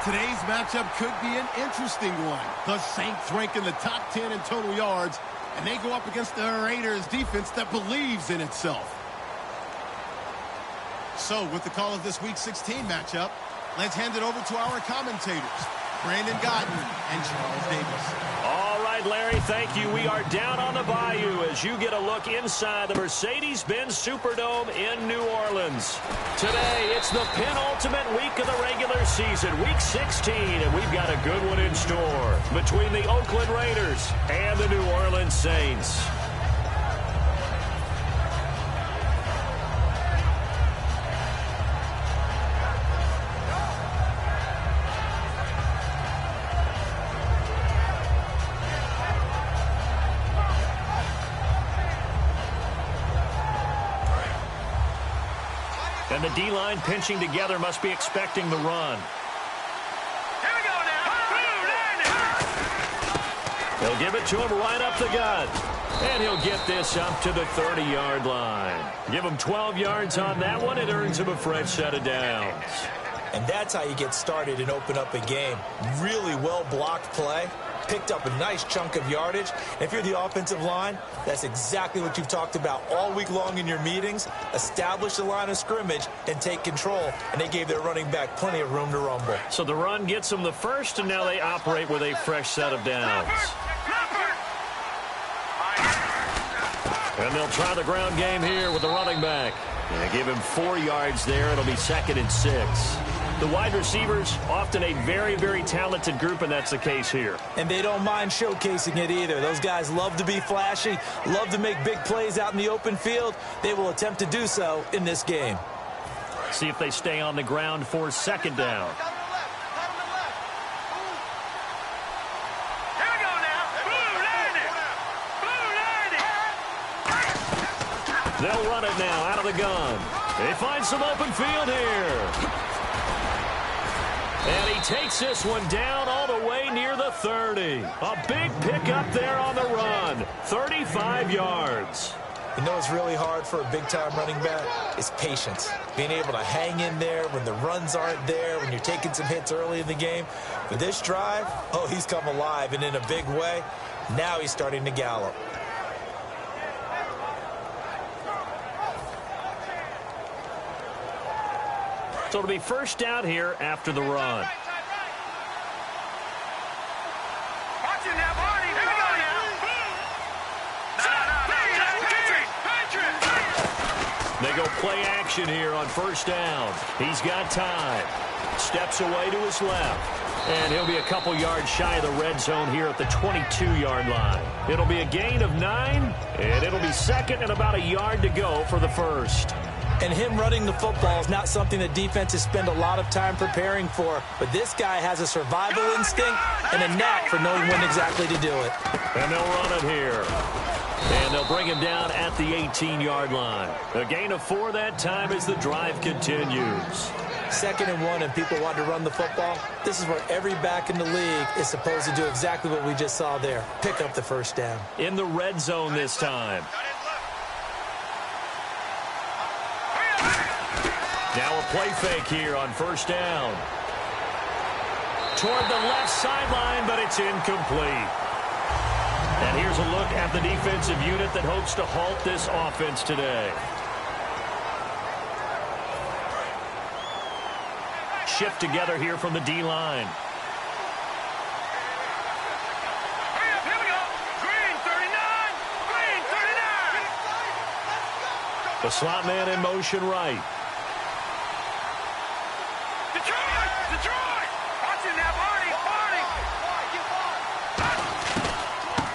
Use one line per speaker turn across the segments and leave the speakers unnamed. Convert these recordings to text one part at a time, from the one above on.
Today's matchup could be an interesting one. The Saints rank in the top 10 in total yards, and they go up against the Raiders defense that believes in itself. So, with the call of this Week 16 matchup, let's hand it over to our commentators, Brandon Gotten and Charles Davis.
All right, Larry, thank you. We are down on the bayou as you get a look inside the Mercedes-Benz Superdome in New Orleans. Today, it's the penultimate week of the regular season, Week 16, and we've got a good one in store between the Oakland Raiders and the New Orleans Saints. And the D-line pinching together must be expecting the run.
Here we go now.
He'll give it to him right up the gut. And he'll get this up to the 30-yard line. Give him 12 yards on that one. It earns him a fresh set of downs.
And that's how you get started and open up a game. Really well-blocked play. Picked up a nice chunk of yardage. If you're the offensive line, that's exactly what you've talked about all week long in your meetings. Establish the line of scrimmage and take control. And they gave their running back plenty of room to rumble.
So the run gets them the first, and now they operate with a fresh set of downs. And they'll try the ground game here with the running back. And give him 4 yards there. It'll be 2nd and 6. The wide receivers, often a very, very talented group, and that's the case here.
And they don't mind showcasing it either. Those guys love to be flashy, love to make big plays out in the open field. They will attempt to do so in this game.
See if they stay on the ground for 2nd down.
Here we go now. Blue landing.
They'll run it now out of the gun. They find some open field here. And he takes this one down all the way near the 30. A big pickup there on the run. 35 yards.
You know what's really hard for a big-time running back? Is patience. Being able to hang in there when the runs aren't there, when you're taking some hits early in the game. For this drive, oh, he's come alive and in a big way. Now he's starting to gallop.
So it'll be first down here after the run.
Watch it now, Barney. Here we go now.
They go play action here on first down. He's got time. Steps away to his left. And he'll be a couple yards shy of the red zone here at the 22-yard line. It'll be a gain of 9, and it'll be 2nd and about a yard to go for the first.
And him running the football is not something that defenses spend a lot of time preparing for. But this guy has a survival instinct and a knack for knowing when exactly to do it.
And they'll run it here. And they'll bring him down at the 18-yard line. A gain of 4 that time as the drive continues.
2nd and 1 and people want to run the football. This is where every back in the league is supposed to do exactly what we just saw there. Pick up the first down.
In the red zone this time. Now a play fake here on first down. Toward the left sideline, but it's incomplete. And here's a look at the defensive unit that hopes to halt this offense today. Shift together here from the D-line.
Here we go. Green 39. Green 39.
The slot man in motion right.
Detroit. Watch it now, Barney.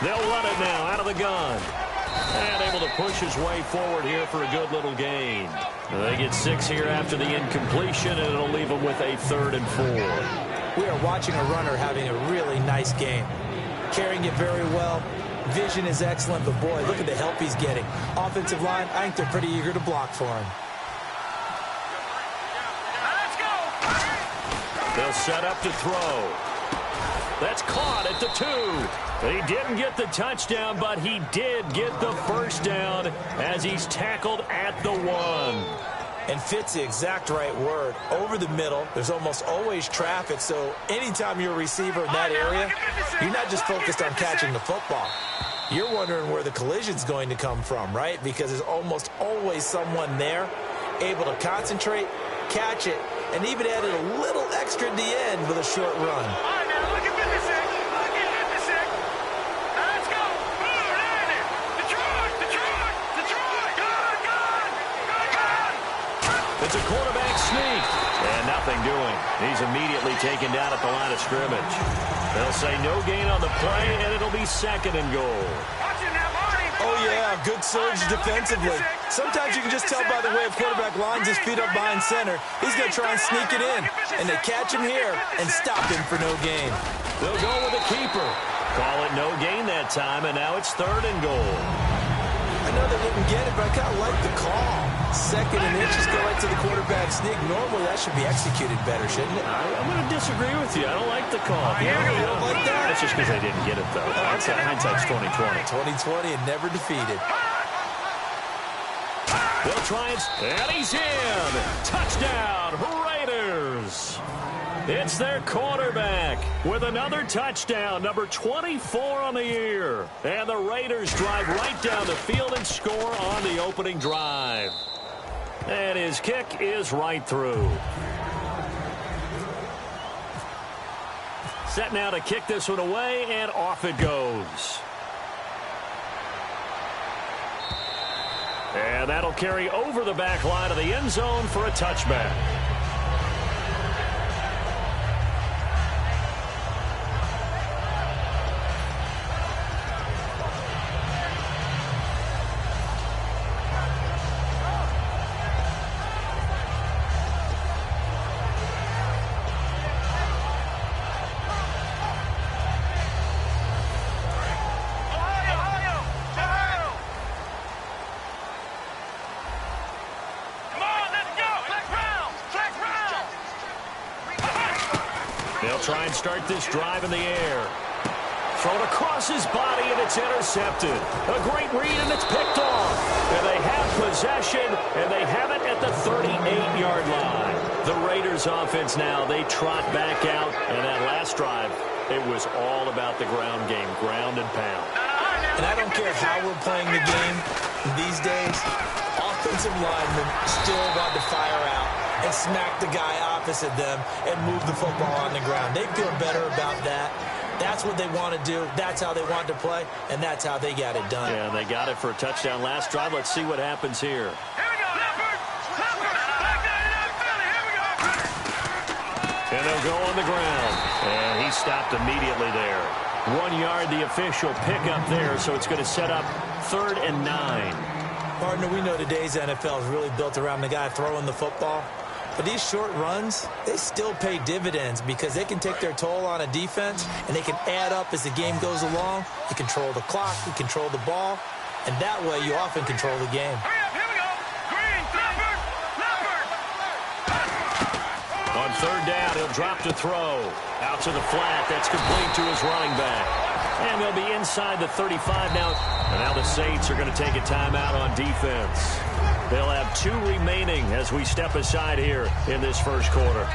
They'll run it now out of the gun. And able to push his way forward here for a good little gain. They get 6 here after the incompletion, and it'll leave them with a 3rd and 4.
We are watching a runner having a really nice game. Carrying it very well. Vision is excellent, but boy, look at the help he's getting. Offensive line, I think they're pretty eager to block for him.
Let's go.
They'll set up to throw. That's caught at the 2. He didn't get the touchdown, but he did get the first down as he's tackled at the 1.
And fit's the exact right word. Over the middle, there's almost always traffic, so anytime you're a receiver in that area, you're not just focused on catching the football. You're wondering where the collision's going to come from, right? Because there's almost always someone there able to concentrate, catch it, and even added a little extra at the end with a short run.
All right, now, look at 56. Look at 56. Now, let's go. Boom, land it. Detroit, Detroit, Detroit. Gone.
It's a quarterback sneak. And nothing doing. He's immediately taken down at the line of scrimmage. They'll say no gain on the play, and it'll be 2nd and goal.
Watch it now, Marty.
Oh, yeah, good surge defensively. Sometimes you can just tell by the way a quarterback lines his feet up behind center. He's going to try and sneak it in. And they catch him here and stop him for no gain.
They'll go with a keeper. Call it no gain that time, and now it's 3rd and goal.
I know they didn't get it, but I kind of like the call. 2nd and inches go right to the quarterback sneak. Normally, that should be executed better, shouldn't it?
I'm going to disagree with you. I don't like the call.
You don't like that?
That's just because they didn't get it, though. Hindsight's 20/20.
2020 and never defeated.
They'll try and he's in. Touchdown, Raiders. It's their quarterback with another touchdown, number 24 on the year. And the Raiders drive right down the field and score on the opening drive. And his kick is right through. Set now to kick this one away, and off it goes. And that'll carry over the back line of the end zone for a touchback. Try and start this drive in the air. Thrown across his body, and it's intercepted. A great read, and it's picked off. And they have possession, and they have it at the 38-yard line. The Raiders offense now, they trot back out. And that last drive, it was all about the ground game, ground and pound.
And I don't care how we're playing the game these days, offensive linemen still want to fire out and smack the guy opposite them and move the football on the ground. They feel better about that. That's what they want to do. That's how they want to play, and that's how they got it done.
Yeah, and they got it for a touchdown last drive. Let's see what happens here.
Here we go, Leopard. Back down, here we go.
And they'll go on the ground. And he stopped immediately there. 1 yard, the official pickup there, so it's going to set up 3rd and 9.
Partner, we know today's NFL is really built around the guy throwing the football. But these short runs, they still pay dividends because they can take their toll on a defense, and they can add up as the game goes along. You control the clock, you control the ball, and that way you often control the game.
Hurry up, here we go. Green, Leopard.
On 3rd down, he'll drop to throw. Out to the flat, that's complete to his running back. And they'll be inside the 35 now. And now the Saints are going to take a timeout on defense. They'll have 2 remaining as we step aside here in this first quarter.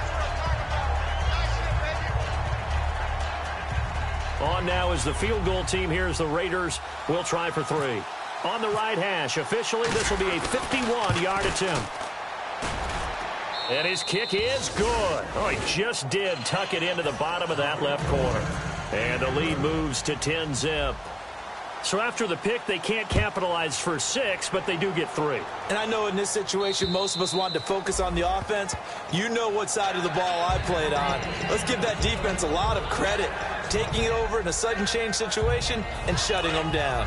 On now is the field goal team here as the Raiders will try for 3. On the right hash, officially this will be a 51-yard attempt. And his kick is good. Oh, he just did tuck it into the bottom of that left corner. And the lead moves to 10-zip. So after the pick, they can't capitalize for 6, but they do get 3.
And I know in this situation, most of us wanted to focus on the offense. You know what side of the ball I played on. Let's give that defense a lot of credit. Taking it over in a sudden change situation and shutting them down.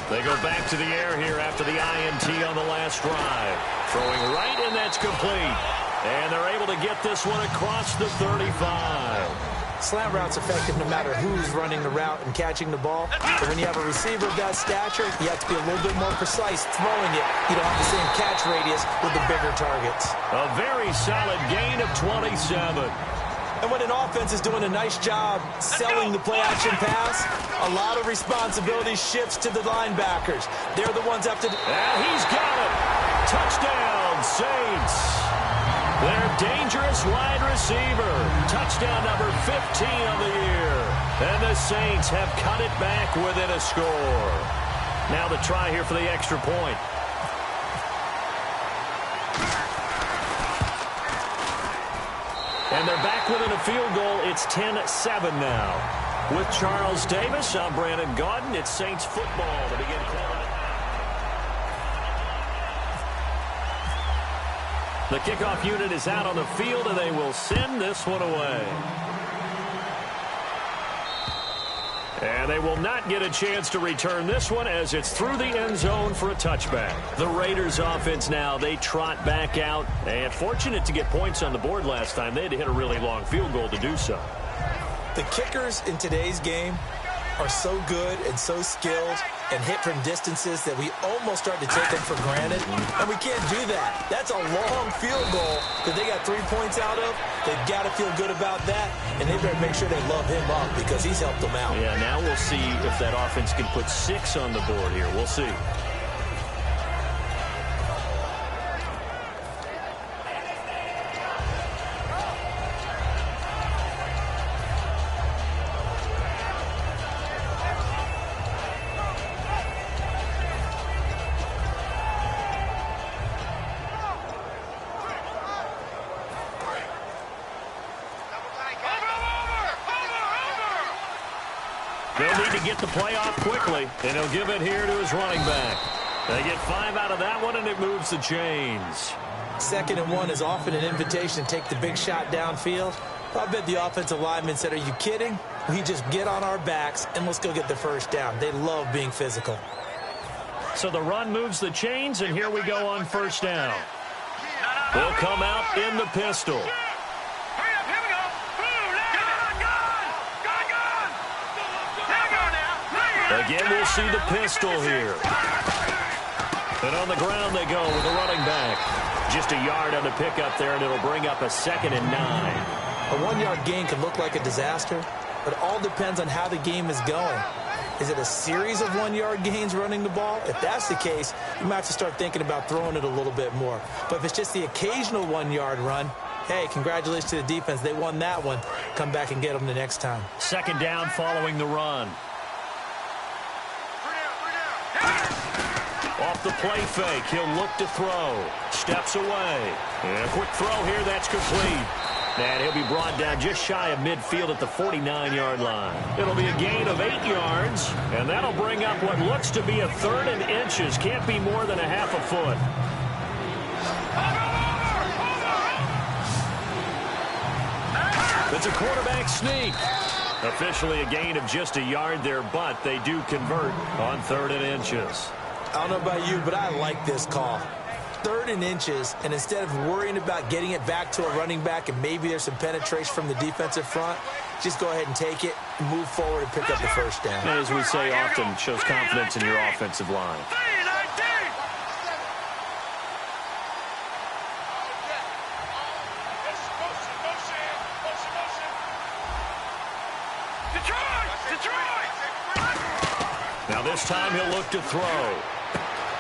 They go back to the air here after the INT on the last drive. Throwing right, and that's complete. And they're able to get this one across the 35.
Slant route's effective no matter who's running the route and catching the ball. But when you have a receiver of that stature, you have to be a little bit more precise throwing it. You don't have the same catch radius with the bigger targets.
A very solid gain of 27.
And when an offense is doing a nice job selling the play-action pass, a lot of responsibility shifts to the linebackers. They're the ones up to...
And he's got it. Touchdown, Saints. Their dangerous wide receiver. Touchdown number 15 of the year. And the Saints have cut it back within a score. Now the try here for the extra point. And they're back within a field goal. It's 10-7 now. With Charles Davis, I'm Brandon Gaudin. It's Saints football to begin quarter. The kickoff unit is out on the field, and they will send this one away. And they will not get a chance to return this one as it's through the end zone for a touchback. The Raiders offense now, they trot back out. And fortunate to get points on the board last time. They had to hit a really long field goal to do so.
The kickers in today's game are so good and so skilled and hit from distances that we almost start to take them for granted. And we can't do that. That's a long field goal that they got 3 points out of. They've got to feel good about that, and they better make sure they love him up because he's helped them out.
Yeah, now we'll see if that offense can put 6 on the board here. We'll see. They'll need to get the play off quickly, and he'll give it here to his running back. They get 5 out of that one, and it moves the chains.
2nd and 1 is often an invitation to take the big shot downfield. I bet the offensive lineman said, are you kidding? We just get on our backs, and let's go get the first down. They love being physical.
So the run moves the chains, and here we go on first down. They'll come out in the pistol. Again, we'll see the pistol here. And on the ground they go with the running back. Just a yard on the pickup there, and it'll bring up a 2nd and 9.
A 1-yard gain can look like a disaster, but it all depends on how the game is going. Is it a series of 1-yard gains running the ball? If that's the case, you might have to start thinking about throwing it a little bit more. But if it's just the occasional 1-yard run, hey, congratulations to the defense. They won that one. Come back and get them the next time.
2nd down following the run. Off the play fake, he'll look to throw. Steps away. And a quick throw here, that's complete. And he'll be brought down just shy of midfield at the 49-yard line. It'll be a gain of 8 yards, and that'll bring up what looks to be a 3rd and inches. Can't be more than a half a foot. It's a quarterback sneak. Officially a gain of just a yard there, but they do convert on 3rd and inches.
I don't know about you, but I like this call. 3rd and inches, and instead of worrying about getting it back to a running back and maybe there's some penetration from the defensive front, just go ahead and take it, move forward, and pick up the first down.
And as we say often, shows confidence in your offensive line. Now this time he'll look to throw.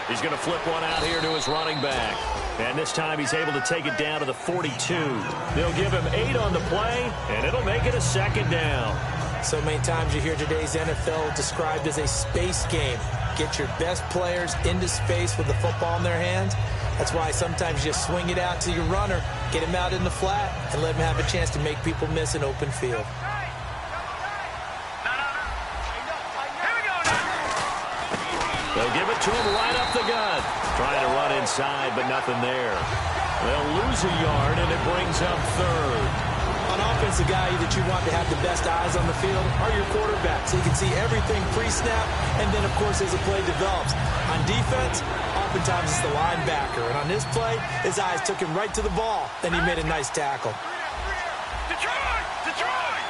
He's going to flip one out here to his running back. And this time he's able to take it down to the 42. They'll give him 8 on the play, and it'll make it a 2nd down.
So many times you hear today's NFL described as a space game. Get your best players into space with the football in their hands. That's why sometimes you swing it out to your runner, get him out in the flat, and let him have a chance to make people miss an open field.
They'll give it to him right up the gut. Trying to run inside, but nothing there. They'll lose a yard, and it brings up 3rd.
On offense, the guy that you want to have the best eyes on the field are your quarterbacks. So you can see everything pre-snap, and then, of course, as the play develops. On defense, oftentimes it's the linebacker. And on this play, his eyes took him right to the ball, and he made a nice tackle.
Detroit! Detroit!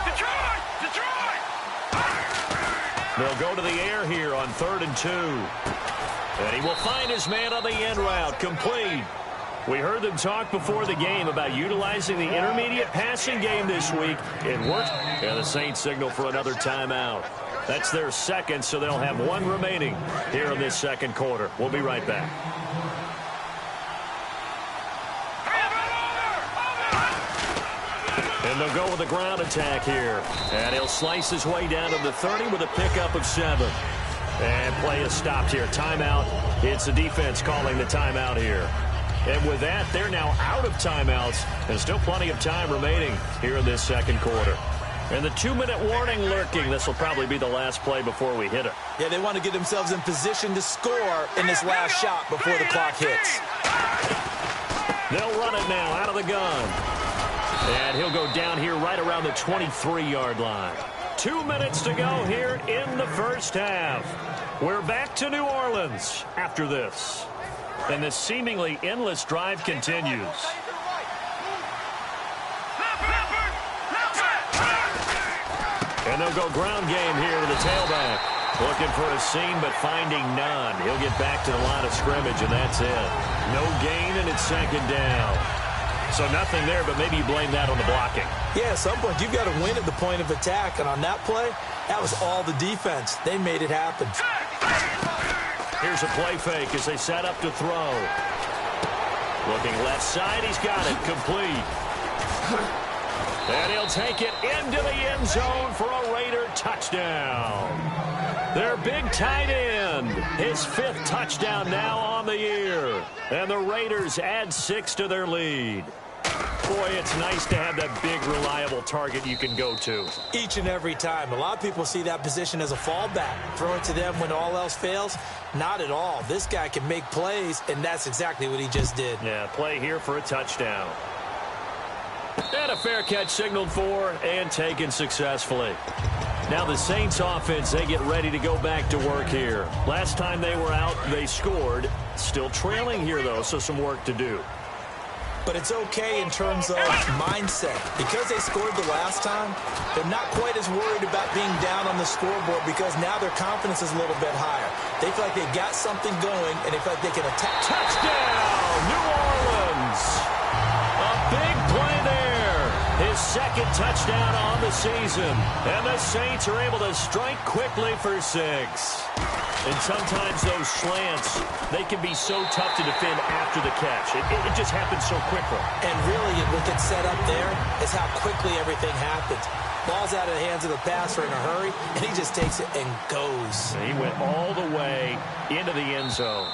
Detroit! Detroit!
They'll go to the air here on 3rd and 2. And he will find his man on the end route. Complete. We heard them talk before the game about utilizing the intermediate passing game this week. It worked, and the Saints signal for another timeout. That's their second, so they'll have one remaining here in this second quarter. We'll be right back. And they'll go with a ground attack here. And he'll slice his way down to the 30 with a pickup of 7. And play is stopped here. Timeout. It's the defense calling the timeout here. And with that, they're now out of timeouts. And still plenty of time remaining here in this second quarter. And the 2-minute warning lurking. This will probably be the last play before we hit it.
Yeah, they want to get themselves in position to score in this last shot before the clock hits.
They'll run it now out of the gun. And he'll go down here right around the 23-yard line. 2 minutes to go here in the first half. We're back to New Orleans after this. And this seemingly endless drive continues. And they'll go ground game here to the tailback. Looking for a seam, but finding none. He'll get back to the line of scrimmage, and that's it. No gain, and it's second down. So nothing there, but maybe you blame that on the blocking.
Yeah, at some point, you've got to win at the point of attack. And on that play, that was all the defense. They made it happen.
Here's a play fake as they set up to throw. Looking left side, he's got it. Complete. And he'll take it into the end zone for a Raider touchdown. Their big tight end, his 5th touchdown now on the year. And the Raiders add 6 to their lead. Boy, it's nice to have that big, reliable target you can go to.
Each and every time. A lot of people see that position as a fallback. Throw it to them when all else fails. Not at all. This guy can make plays, and that's exactly what he just did.
Yeah, play here for a touchdown. And a fair catch signaled for and taken successfully. Now the Saints offense, they get ready to go back to work here. Last time they were out, they scored. Still trailing here, though, so some work to do.
But it's okay in terms of mindset. Because they scored the last time, they're not quite as worried about being down on the scoreboard because now their confidence is a little bit higher. They feel like they've got something going, and they feel like they can attack.
Touchdown, New Orleans! A big play there. His 2nd touchdown on the season. And the Saints are able to strike quickly for 6. And sometimes those slants, they can be so tough to defend after the catch. It just happens so quickly.
And really, what gets set up there is how quickly everything happens. Ball's out of the hands of the passer in a hurry, and he just takes it and goes.
He went all the way into the end zone.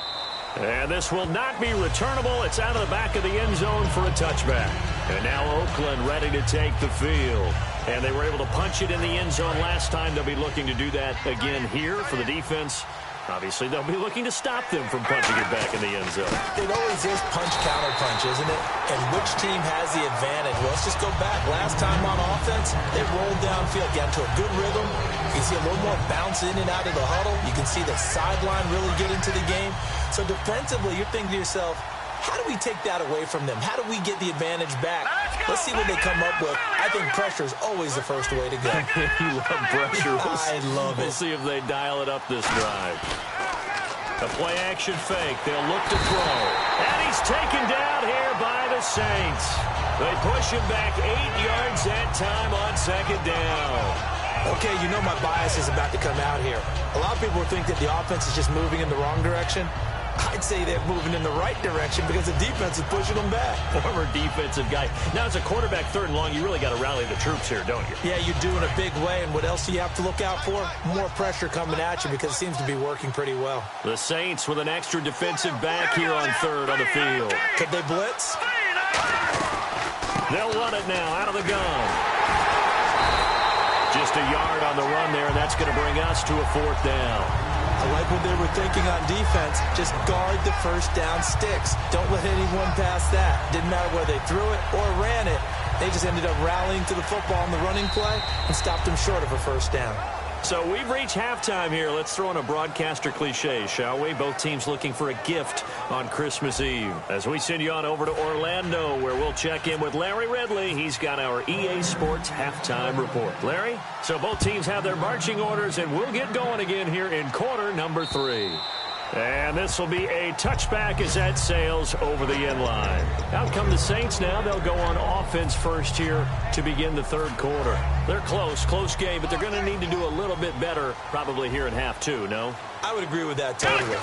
And this will not be returnable. It's out of the back of the end zone for a touchback. And now Oakland ready to take the field. And they were able to punch it in the end zone last time. They'll be looking to do that again here for the defense. Obviously, they'll be looking to stop them from punching it back in the end zone.
It always is punch-counter-punch, isn't it? And which team has the advantage? Well, let's just go back. Last time on offense, they rolled downfield, got into a good rhythm. You can see a little more bounce in and out of the huddle. You can see the sideline really get into the game. So defensively, you're thinking to yourself, how do we take that away from them? How do we get the advantage back? Let's see what they come up with. I think pressure is always the first way to go.
You love pressure.
I love it.
We'll see if they dial it up this drive. A play-action fake. They'll look to throw. And he's taken down here by the Saints. They push him back 8 yards that time on 2nd down.
Okay, you know my bias is about to come out here. A lot of people think that the offense is just moving in the wrong direction. I'd say they're moving in the right direction because the defense is pushing them back.
Former defensive guy. Now, as a quarterback 3rd and long, you really got to rally the troops here, don't you?
Yeah, you do in a big way. And what else do you have to look out for? More pressure coming at you because it seems to be working pretty well.
The Saints with an extra defensive back here on 3rd on the field.
Could they blitz?
They'll run it now out of the gun. Just a yard on the run there, and that's going to bring us to a 4th down.
I like what they were thinking on defense. Just guard the first down sticks. Don't let anyone pass that. Didn't matter whether they threw it or ran it. They just ended up rallying to the football in the running play and stopped them short of a first down.
So we've reached halftime here. Let's throw in a broadcaster cliche, shall we? Both teams looking for a gift on Christmas Eve. As we send you on over to Orlando, where we'll check in with Larry Ridley. He's got our EA Sports halftime report. Larry? So both teams have their marching orders, and we'll get going again here in quarter number 3. And this will be a touchback as that sails over the end line. Out come the Saints now. They'll go on offense first here to begin the third quarter. They're close game, but they're going to need to do a little bit better probably here in half two, no?
I would agree with that totally.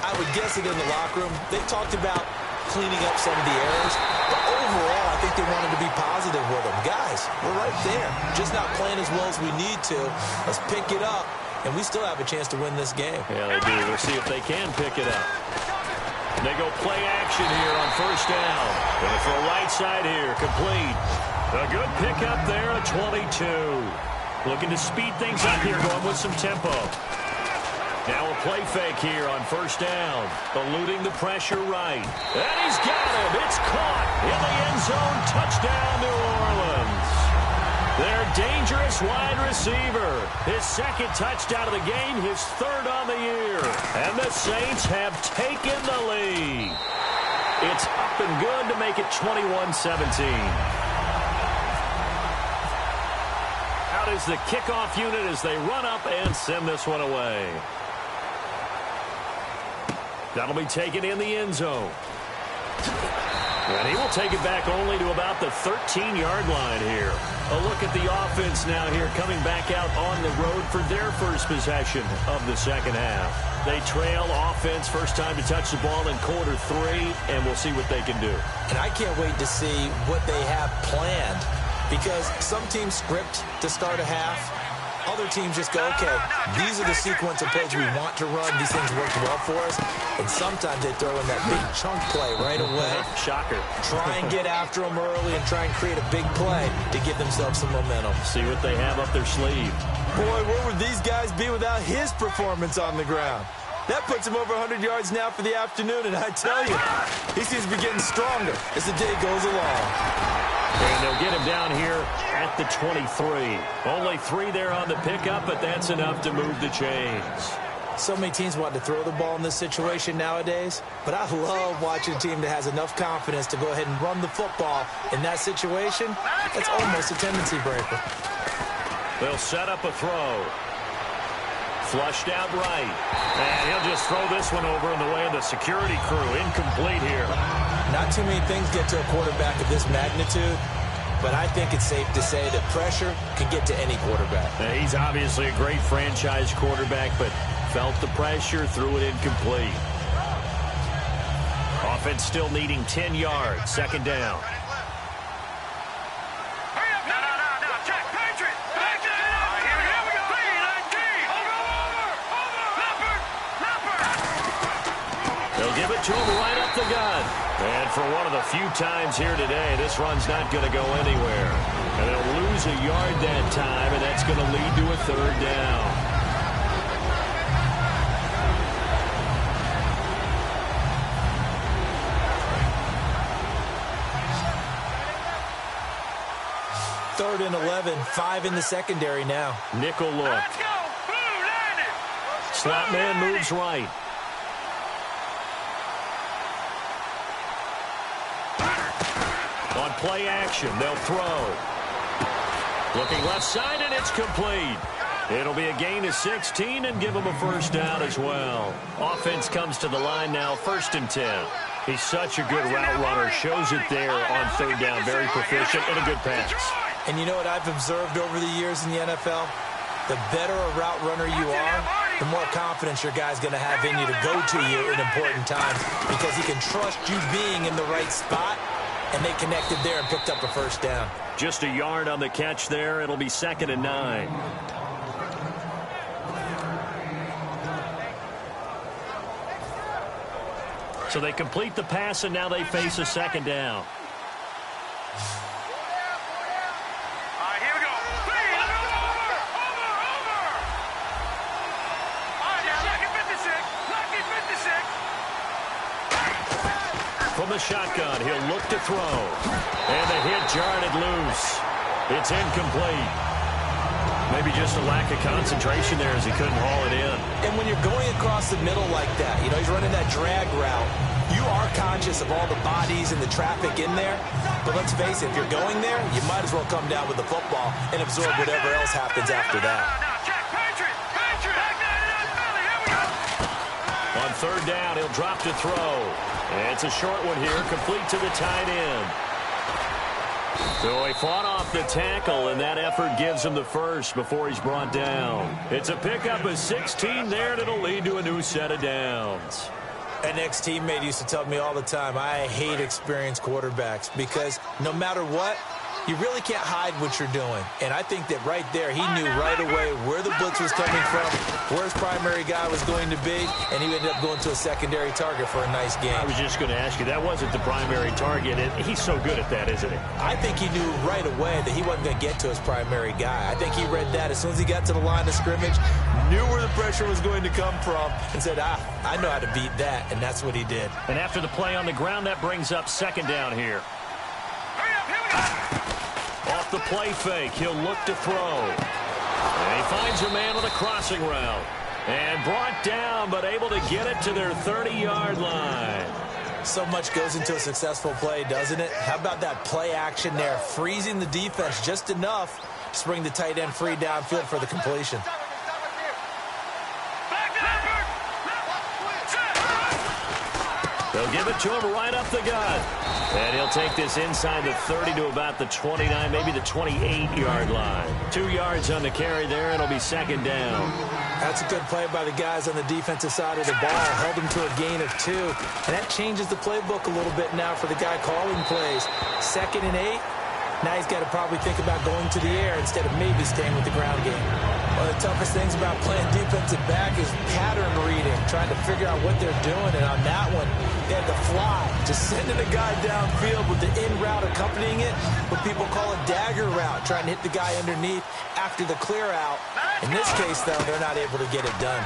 I would guess it in the locker room. They talked about cleaning up some of the errors, but overall, I think they wanted to be positive with them. Guys, we're right there. Just not playing as well as we need to. Let's pick it up, and we still have a chance to win this game.
Yeah, they do. We'll see if they can pick it up. They go play action here on first down. Going for a right side here, complete. A good pickup there, a 22. Looking to speed things up here, going with some tempo. Now a play fake here on first down. Eluding the pressure right. And he's got him. It's caught in the end zone. Touchdown, New Orleans. Their dangerous wide receiver. His second touchdown of the game, his third on the year. And the Saints have taken the lead. It's up and good to make it 21-17. Out is the kickoff unit as they run up and send this one away. That'll be taken in the end zone. And he will take it back only to about the 13-yard line here. A look at the offense now here coming back out on the road for their first possession of the second half. They trail offense first time to touch the ball in quarter three, and we'll see what they can do.
And I can't wait to see what they have planned, because some teams script to start a half. Other teams just go, okay, these are the sequence of plays we want to run. These things worked well for us. And sometimes they throw in that big chunk play right away.
Shocker.
Try and get after them early and try and create a big play to give themselves some momentum.
See what they have up their sleeve.
Boy, where would these guys be without his performance on the ground? That puts him over 100 yards now for the afternoon, and I tell you, he seems to be getting stronger as the day goes along.
And they'll get him down here at the 23. Only 3 there on the pickup, but that's enough to move the chains.
So many teams want to throw the ball in this situation nowadays, but I love watching a team that has enough confidence to go ahead and run the football in that situation. That's almost a tendency breaker.
They'll set up a throw. Flushed out right. And he'll just throw this one over in the way of the security crew. Incomplete here.
Not too many things get to a quarterback of this magnitude, but I think it's safe to say that pressure can get to any quarterback.
Now, he's obviously a great franchise quarterback, but felt the pressure, threw it incomplete. Offense still needing 10 yards. Second down. They'll give it to him right up the gut. And for one of the few times here today, this run's not going to go anywhere. And they'll lose a yard that time, and that's going to lead to a third down.
Third and 11, 5 in the secondary now.
Nickel look. Slot man moves right. On play action, they'll throw. Looking left side, and it's complete. It'll be a gain of 16 and give them a first down as well. Offense comes to the line now, 1st and 10. He's such a good route runner. Shows it there on third down. Very proficient and a good pass.
And you know what I've observed over the years in the NFL? The better a route runner you are, the more confidence your guy's going to have in you to go to you in important times, because he can trust you being in the right spot, and they connected there and picked up a first down.
Just a yard on the catch there. It'll be 2nd and 9. So they complete the pass, and now they face a second down. From the shotgun, he'll look to throw. And the hit jarred it loose. It's incomplete. Maybe just a lack of concentration there as he couldn't haul it in.
And when you're going across the middle like that, you know, he's running that drag route, you are conscious of all the bodies and the traffic in there. But let's face it, if you're going there, you might as well come down with the football and absorb whatever else happens after that.
On third down. He'll drop to throw. And it's a short one here, complete to the tight end. So he fought off the tackle, and that effort gives him the first before he's brought down. It's a pickup of 16 there, and it'll lead to a new set of downs.
An ex-teammate used to tell me all the time, I hate experienced quarterbacks because no matter what, you really can't hide what you're doing. And I think that right there, he knew right away where the blitz was coming from, where his primary guy was going to be, and he ended up going to a secondary target for a nice game.
I was just going to ask you, that wasn't the primary target, and he's so good at that, isn't he?
I think he knew right away that he wasn't going to get to his primary guy. I think he read that as soon as he got to the line of scrimmage, knew where the pressure was going to come from, and said, I know how to beat that, and that's what he did.
And after the play on the ground, that brings up second down here. Off the play fake, he'll look to throw. And he finds a man on the crossing route. And brought down, but able to get it to their 30-yard line.
So much goes into a successful play, doesn't it? How about that play action there, freezing the defense just enough to bring the tight end free downfield for the completion.
They'll give it to him right up the gut. And he'll take this inside the 30 to about the 29, maybe the 28-yard line. 2 yards on the carry there. It'll be second down.
That's a good play by the guys on the defensive side of the ball. Held him to a gain of 2. And that changes the playbook a little bit now for the guy calling plays. 2nd and 8. Now he's got to probably think about going to the air instead of maybe staying with the ground game. One of the toughest things about playing defensive back is pattern reading, trying to figure out what they're doing. And on that one, they had to fly, just sending a guy downfield with the in route accompanying it, what people call a dagger route, trying to hit the guy underneath after the clear out. In this case, though, they're not able to get it done.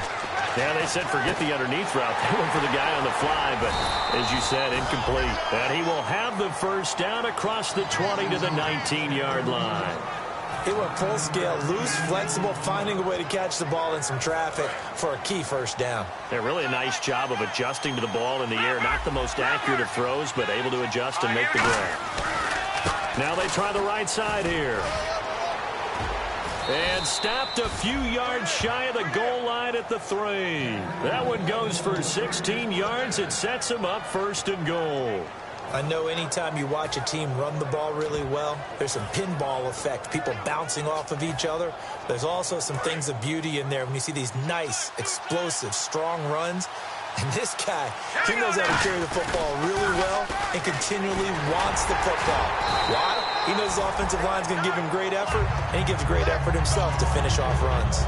Yeah, they said forget the underneath route. They went for the guy on the fly, but as you said, incomplete. And he will have the first down across the 20 to the 19-yard line.
He went full scale, loose, flexible, finding a way to catch the ball in some traffic for a key first down.
Yeah, really a nice job of adjusting to the ball in the air. Not the most accurate of throws, but able to adjust and make the grab. Now they try the right side here. And stopped a few yards shy of the goal line at the 3. That one goes for 16 yards. It sets him up first and goal.
I know anytime you watch a team run the ball really well, there's some pinball effect, people bouncing off of each other. There's also some things of beauty in there when you see these nice, explosive, strong runs. And this guy, he knows how to carry the football really well and continually wants the football. Why? He knows his offensive line's going to give him great effort, and he gives great effort himself to finish off runs.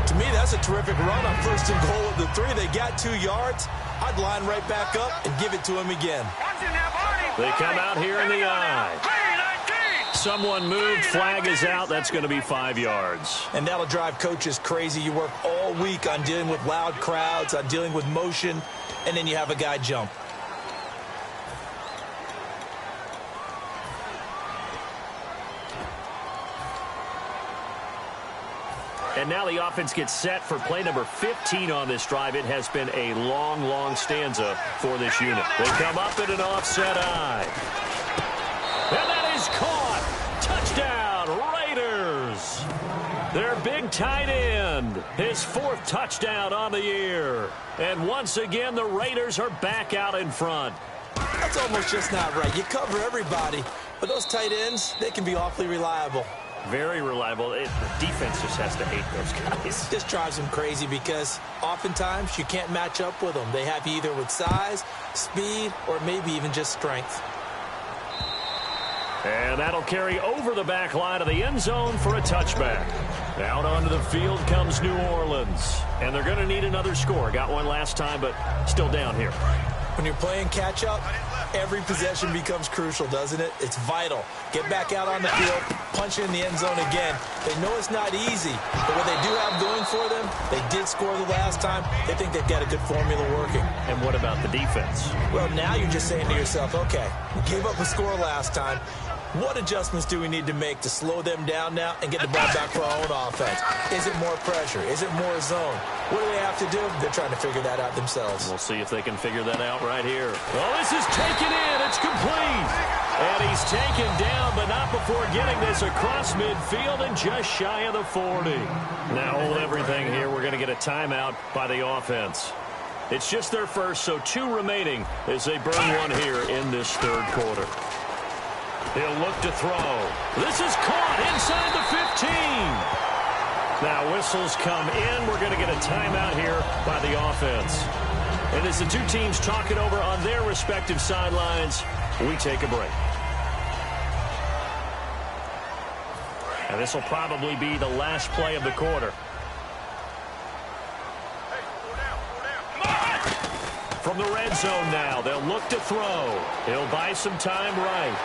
To me, that's a terrific run on first and goal at the 3. They got 2 yards. I'd line right back up and give it to him again.
They come out here in the eye. Someone moved. Flag is out. That's going to be 5 yards.
And that'll drive coaches crazy. You work all week on dealing with loud crowds, on dealing with motion, and then you have a guy jump.
And now the offense gets set for play number 15 on this drive. It has been a long, long stanza for this unit. They come up in an offset eye. And that is caught. Touchdown, Raiders. Their big tight end. His 4th touchdown on the year. And once again, the Raiders are back out in front.
That's almost just not right. You cover everybody, but those tight ends, they can be awfully reliable.
Very reliable. The defense just has to hate those guys.
This drives them crazy because oftentimes you can't match up with them. They have you either with size, speed, or maybe even just strength.
And that'll carry over the back line of the end zone for a touchback. Out onto the field comes New Orleans. And they're going to need another score. Got one last time, but still down here.
When you're playing catch-up, every possession becomes crucial, doesn't it? It's vital. Get back out on the field, punch in the end zone again. They know it's not easy, but what they do have going for them, they did score the last time. They think they've got a good formula working.
And what about the defense?
Well, now you're just saying to yourself, okay, we gave up a score last time. What adjustments do we need to make to slow them down now and get the ball back for our own offense? Is it more pressure? Is it more zone? What do they have to do? They're trying to figure that out themselves.
We'll see if they can figure that out right here. Well, this is taken in. It's complete. And he's taken down, but not before getting this across midfield and just shy of the 40. Now hold everything here. We're going to get a timeout by the offense. It's just their first, so 2 remaining as they burn one here in this third quarter. He'll look to throw. This is caught inside the 15. Now whistles come in. We're going to get a timeout here by the offense. And as the 2 teams talk it over on their respective sidelines, we take a break. And this will probably be the last play of the quarter. From the red zone now, they'll look to throw. He'll buy some time right.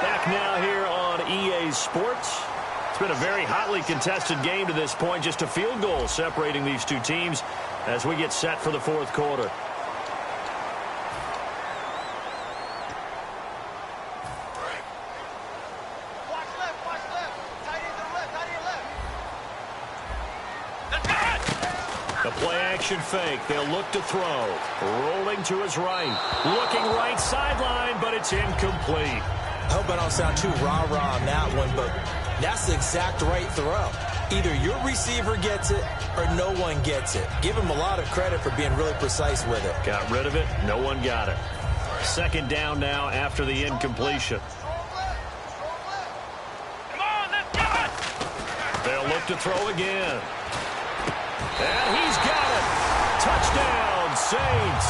Back now here on EA Sports. It's been a very hotly contested game to this point. Just a field goal separating these 2 teams as we get set for the fourth quarter. Play-action fake. They'll look to throw. Rolling to his right. Looking right sideline, but it's incomplete.
I hope I don't sound too rah-rah on that one, but that's the exact right throw. Either your receiver gets it or no one gets it. Give him a lot of credit for being really precise with it.
Got rid of it. No one got it. Second down now after the incompletion.
Come on, let's go it!
They'll look to throw again. And he's got it. Touchdown, Saints.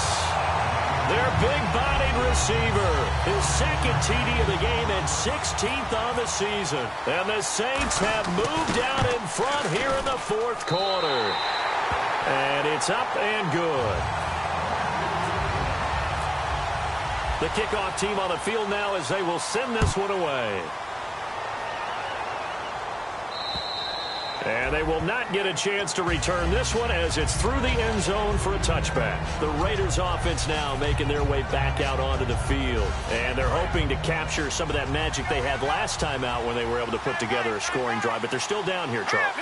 Their big-bodied receiver. His second TD of the game and 16th on the season. And the Saints have moved out in front here in the fourth quarter. And it's up and good. The kickoff team on the field now as they will send this one away. And they will not get a chance to return this one as it's through the end zone for a touchback. The Raiders offense now making their way back out onto the field. And they're hoping to capture some of that magic they had last time out when they were able to put together a scoring drive. But they're still down here, Charles.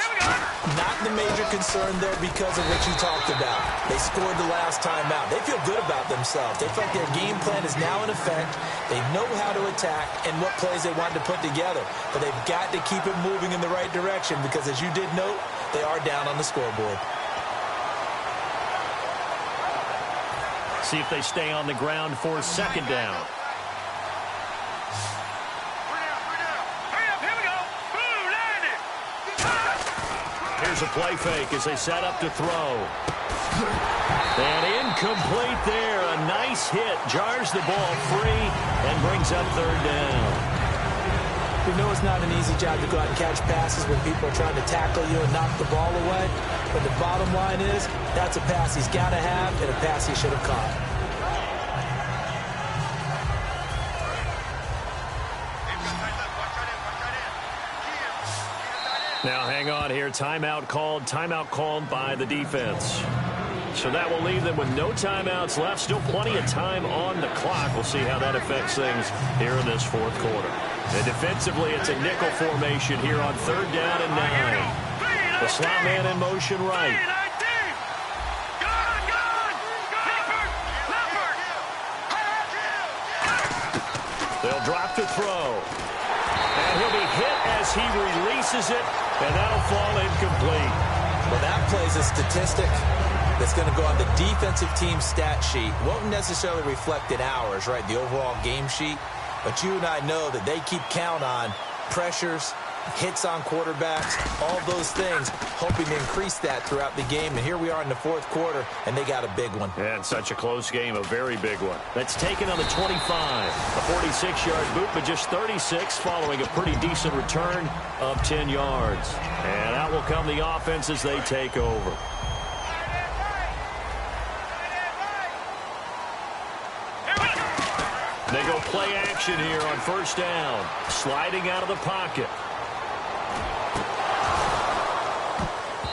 Not the major concern there because of what you talked about. They scored the last time out. They feel good about themselves. They feel like their game plan is now in effect. They know how to attack and what plays they want to put together. But they've got to keep it moving in the right direction because, as you did note, they are down on the scoreboard.
See if they stay on the ground for second down. Here's a play fake as they set up to throw. And incomplete there. A nice hit. Jars the ball free and brings up third down.
We know it's not an easy job to go out and catch passes when people are trying to tackle you and knock the ball away. But the bottom line is, that's a pass he's got to have and a pass he should have caught.
Now hang on here. Timeout called by the defense. So that will leave them with no timeouts left. Still plenty of time on the clock. We'll see how that affects things here in this fourth quarter. And defensively, it's a nickel formation here on third down and 9. The slot man in motion right. They'll drop to throw. And he'll be hit as he releases it, and that'll fall incomplete.
Well, that plays a statistic that's going to go on the defensive team stat sheet. Won't necessarily reflect in ours, right, the overall game sheet. But you and I know that they keep count on pressures, hits on quarterbacks, all those things, hoping to increase that throughout the game. And here we are in the fourth quarter, and they got a big one.
And such a close game, a very big one. That's taken on the 25. A 46-yard boot, but just 36 following a pretty decent return of 10 yards. And out will come the offense as they take over. They go play action here on first down. Sliding out of the pocket.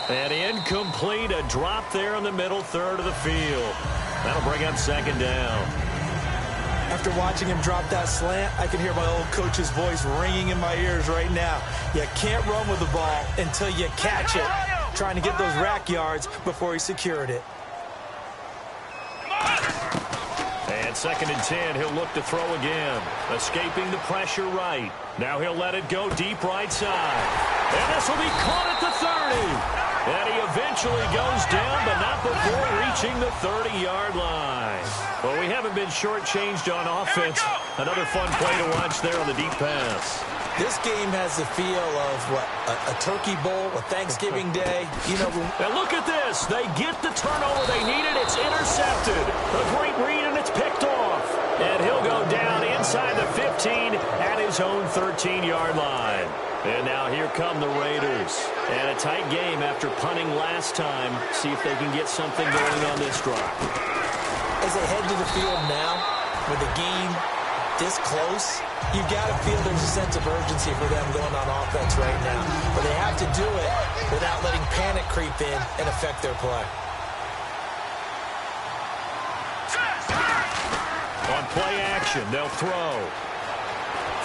And incomplete. A drop there in the middle third of the field. That'll bring up second down.
After watching him drop that slant, I can hear my old coach's voice ringing in my ears right now. You can't run with the ball until you catch it. Trying to get those rack yards before he secured it.
And 2nd and 10, he'll look to throw again. Escaping the pressure right. Now he'll let it go deep right side. And this will be caught at the 30. And he eventually goes down, but not before reaching the 30-yard line. Well, we haven't been shortchanged on offense. Another fun play to watch there on the deep pass.
This game has the feel of, what, a turkey bowl, a Thanksgiving day. You know,
and look at this. They get the turnover they needed. It's intercepted. A great read, and it's picked off. And he'll go down inside the 15 at his own 13-yard line. And now here come the Raiders. And a tight game after punting last time. See if they can get something going on this drive.
As they head to the field now, with the game this close, you've got to feel there's a sense of urgency for them going on offense right now. But they have to do it without letting panic creep in and affect their play.
On play action, they'll throw.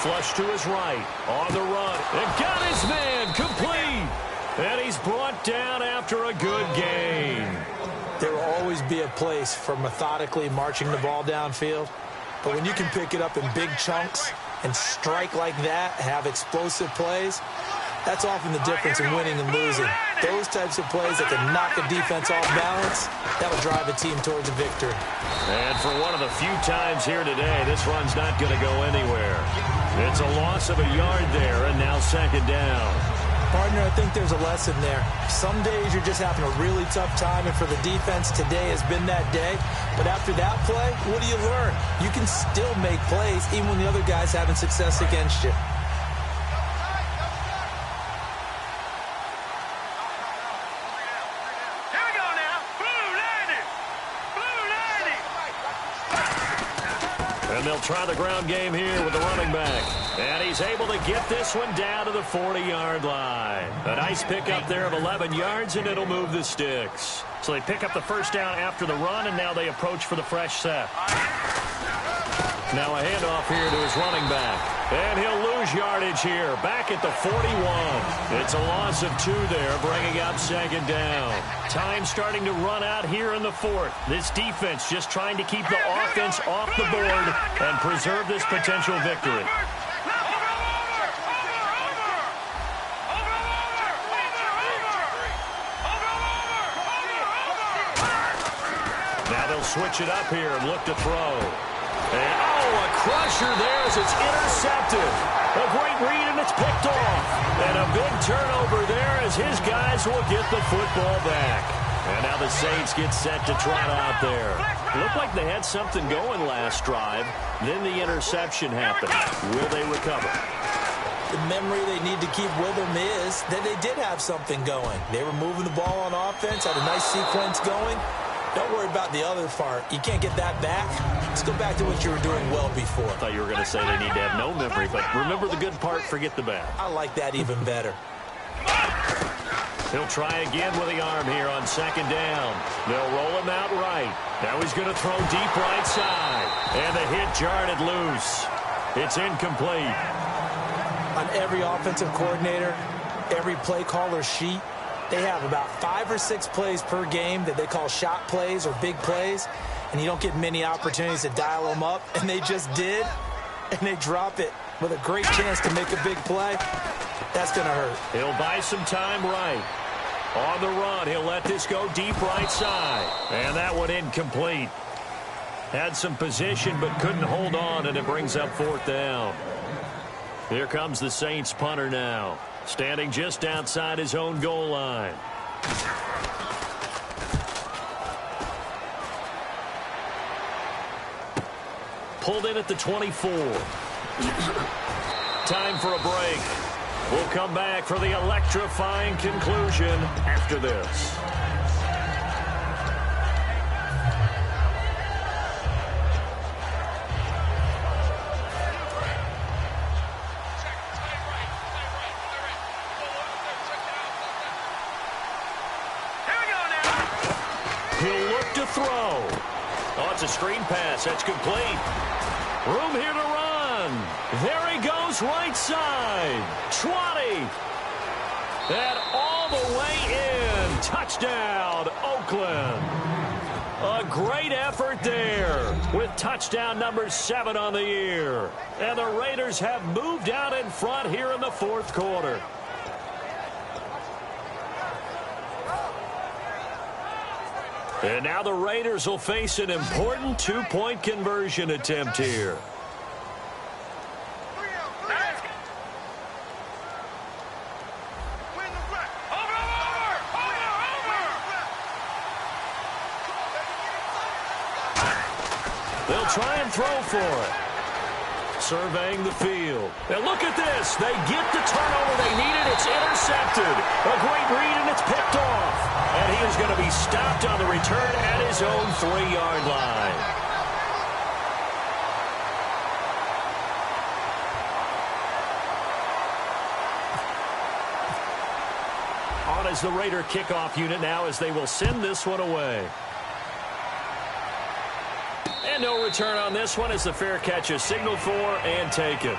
Flush to his right, on the run, and got his man complete. And he's brought down after a good gain.
There will always be a place for methodically marching the ball downfield. But when you can pick it up in big chunks and strike like that, have explosive plays, that's often the difference in winning and losing. Those types of plays that can knock a defense off balance, that'll drive a team towards a victory.
And for one of the few times here today, this run's not going to go anywhere. It's a loss of a yard there, and now 2nd down.
Partner, I think there's a lesson there. Some days you're just having a really tough time, and for the defense, today has been that day. But after that play, what do you learn? You can still make plays even when the other guy's having success against you.
Here we go now. Blue 90. Blue 90.
And they'll try the ground game here with the running back. And he's able to get this one down to the 40-yard line. A nice pickup there of 11 yards, and it'll move the sticks. So they pick up the first down after the run, and now they approach for the fresh set. Now a handoff here to his running back. And he'll lose yardage here, back at the 41. It's a loss of 2 there, bringing up 2nd down. Time starting to run out here in the 4th. This defense just trying to keep the offense off the board and preserve this potential victory. Now they'll switch it up here and look to throw. And, a crusher there as it's intercepted. A great read, and it's picked off. And a big turnover there as his guys will get the football back. And now the Saints get set to trot out there. Looked like they had something going last drive. Then the interception happened. Will they recover?
The memory they need to keep with them is that they did have something going. They were moving the ball on offense, had a nice sequence going. Don't worry about the other part. You can't get that back. Let's go back to what you were doing well before.
I thought you were going to say they need to have no memory, but remember the good part, forget the bad.
I like that even better.
He'll try again with the arm here on 2nd down. They'll roll him out right. Now he's going to throw deep right side. And the hit jarred it loose. It's incomplete.
On every offensive coordinator, every play caller sheet, they have about 5 or 6 plays per game that they call shot plays or big plays, and you don't get many opportunities to dial them up, and they just did, and they drop it with a great chance to make a big play. That's going to hurt.
He'll buy some time right. On the run, he'll let this go deep right side, and that one incomplete. Had some position but couldn't hold on, and it brings up 4th down. Here comes the Saints punter now, standing just outside his own goal line. Pulled in at the 24. Time for a break. We'll come back for the electrifying conclusion after this. He'll look to throw. Oh, it's a screen pass. That's complete. Room here to run. There he goes, right side. 20. And all the way in. Touchdown, Oakland. A great effort there with touchdown number 7 on the year. And the Raiders have moved out in front here in the fourth quarter. And now the Raiders will face an important 2-point conversion attempt here. They'll try and throw for it. Surveying the field. And look at this. They get the turnover they needed. It's intercepted. A great read, and it's picked off. And he is going to be stopped on the return at his own 3-yard line. On is the Raider kickoff unit now as they will send this one away. And no return on this one as the fair catch is signaled for and taken.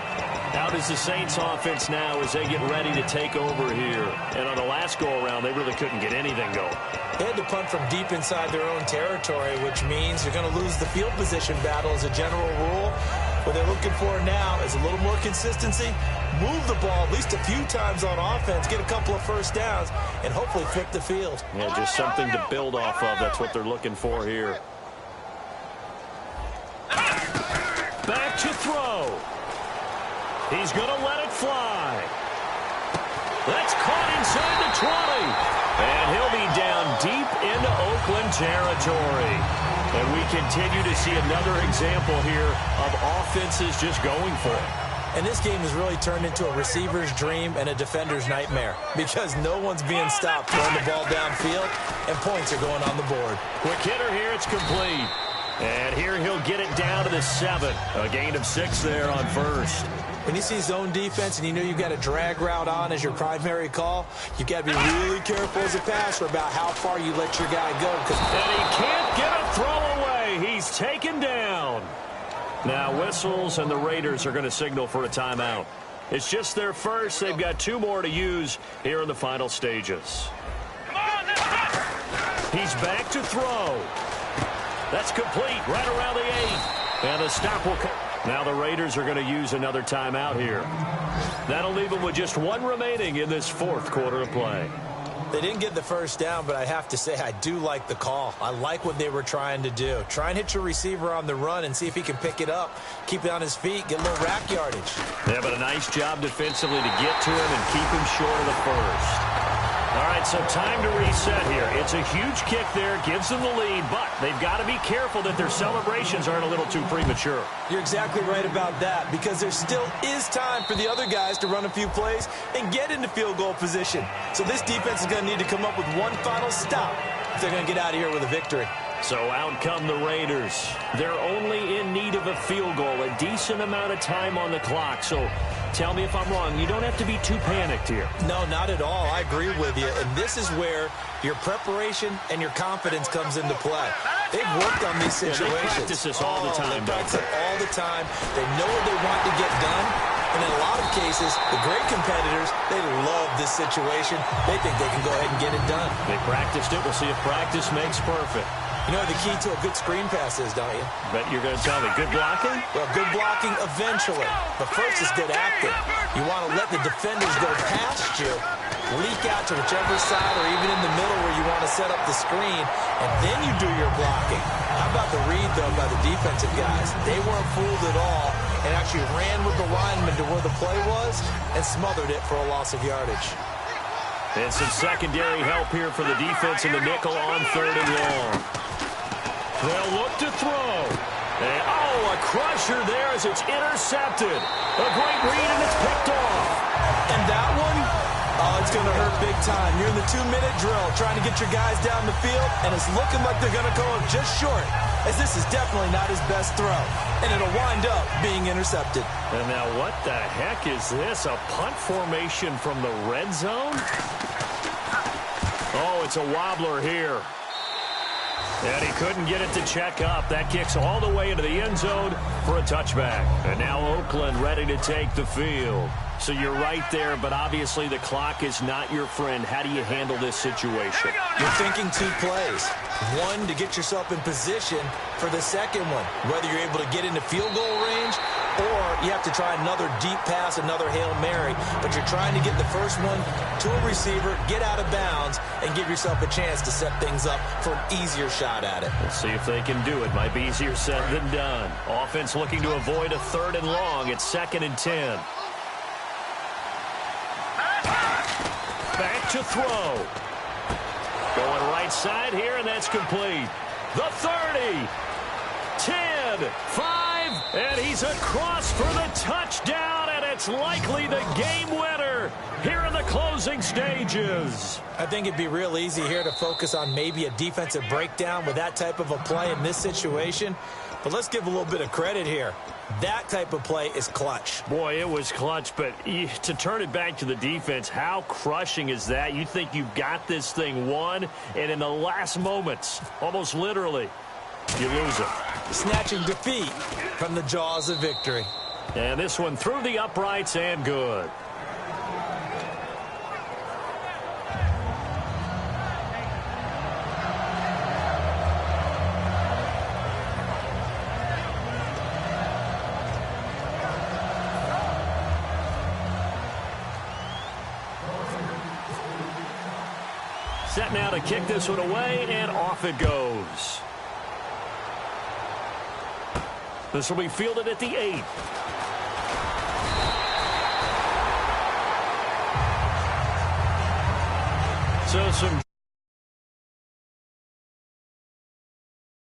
Out is the Saints offense now as they get ready to take over here. And on the last go-around, they really couldn't get anything going.
They had to punt from deep inside their own territory, which means you're going to lose the field position battle as a general rule. What they're looking for now is a little more consistency, move the ball at least a few times on offense, get a couple of first downs, and hopefully flip the field.
Yeah, just something to build off of. That's what they're looking for here. Back to throw. He's going to let it fly. That's caught inside the 20. And he'll be down deep into Oakland territory. And we continue to see another example here of offenses just going for it.
And this game has really turned into a receiver's dream and a defender's nightmare because no one's being stopped throwing the ball downfield, and points are going on the board.
Quick hitter here. It's complete. And here he'll get it down to the 7. A gain of 6 there on first.
When you see zone defense and you know you've got a drag route on as your primary call, you've got to be really careful as a passer about how far you let your guy go.
And he can't get a throw away. He's taken down. Now whistles, and the Raiders are going to signal for a timeout. It's just their first. They've got 2 more to use here in the final stages. He's back to throw. That's complete right around the 8. And the stop will come. Now the Raiders are going to use another timeout here. That'll leave them with just 1 remaining in this fourth quarter of play.
They didn't get the first down, but I have to say I do like the call. I like what they were trying to do. Try and hit your receiver on the run and see if he can pick it up, keep it on his feet, get a little rack yardage.
Yeah, but a nice job defensively to get to him and keep him short of the first. All right, so time to reset here. It's a huge kick there, gives them the lead, but they've got to be careful that their celebrations aren't a little too premature.
You're exactly right about that, because there still is time for the other guys to run a few plays and get into field goal position. So this defense is going to need to come up with one final stop if they're going to get out of here with a victory.
So out come the Raiders. They're only in need of a field goal, a decent amount of time on the clock. So tell me if I'm wrong. You don't have to be too panicked here.
No, not at all. I agree with you. And this is where your preparation and your confidence comes into play. They've worked on these situations.
Yeah, they practice this all the time.
They practice it all the time. They know what they want to get done. And in a lot of cases, the great competitors, they love this situation. They think they can go ahead and get it done.
They practiced it. We'll see if practice makes perfect.
You know what the key to a good screen pass is, don't you?
Bet you're going to tell me. Good blocking?
Well, good blocking eventually. But first is good acting. You want to let the defenders go past you, leak out to whichever side or even in the middle where you want to set up the screen, and then you do your blocking. How about the read, though, by the defensive guys? They weren't fooled at all and actually ran with the lineman to where the play was and smothered it for a loss of yardage.
And some secondary help here for the defense in the nickel on 3rd and long. They'll look to throw. And, a crusher there as it's intercepted. A great read, and it's picked off.
And that one, it's going to hurt big time. You're in the 2-minute drill trying to get your guys down the field, and it's looking like they're going to go up just short, as this is definitely not his best throw. And it'll wind up being intercepted.
And now what the heck is this? A punt formation from the red zone? Oh, it's a wobbler here. And he couldn't get it to check up. That kicks all the way into the end zone for a touchback. And now Oakland ready to take the field. So you're right there, but obviously the clock is not your friend. How do you handle this situation?
You're thinking 2 plays. One, to get yourself in position for the second one, whether you're able to get into field goal range or you have to try another deep pass, another Hail Mary. But you're trying to get the first one to a receiver, get out of bounds, and give yourself a chance to set things up for an easier shot at it.
We'll see if they can do it. Might be easier said than done. Offense looking to avoid a 3rd and long. It's 2nd and 10. Back to throw. Going right side here, and that's complete. The 30, 10, 5, and he's across for the touchdown, and it's likely the game winner here in the closing stages.
I think it'd be real easy here to focus on maybe a defensive breakdown with that type of a play in this situation. But let's give a little bit of credit here. That type of play is clutch.
Boy, it was clutch, but to turn it back to the defense, how crushing is that? You think you've got this thing won, and in the last moments, almost literally, you lose it.
Snatching defeat from the jaws of victory.
And this one through the uprights and good. Set now to kick this one away, and off it goes. This will be fielded at the 8. So some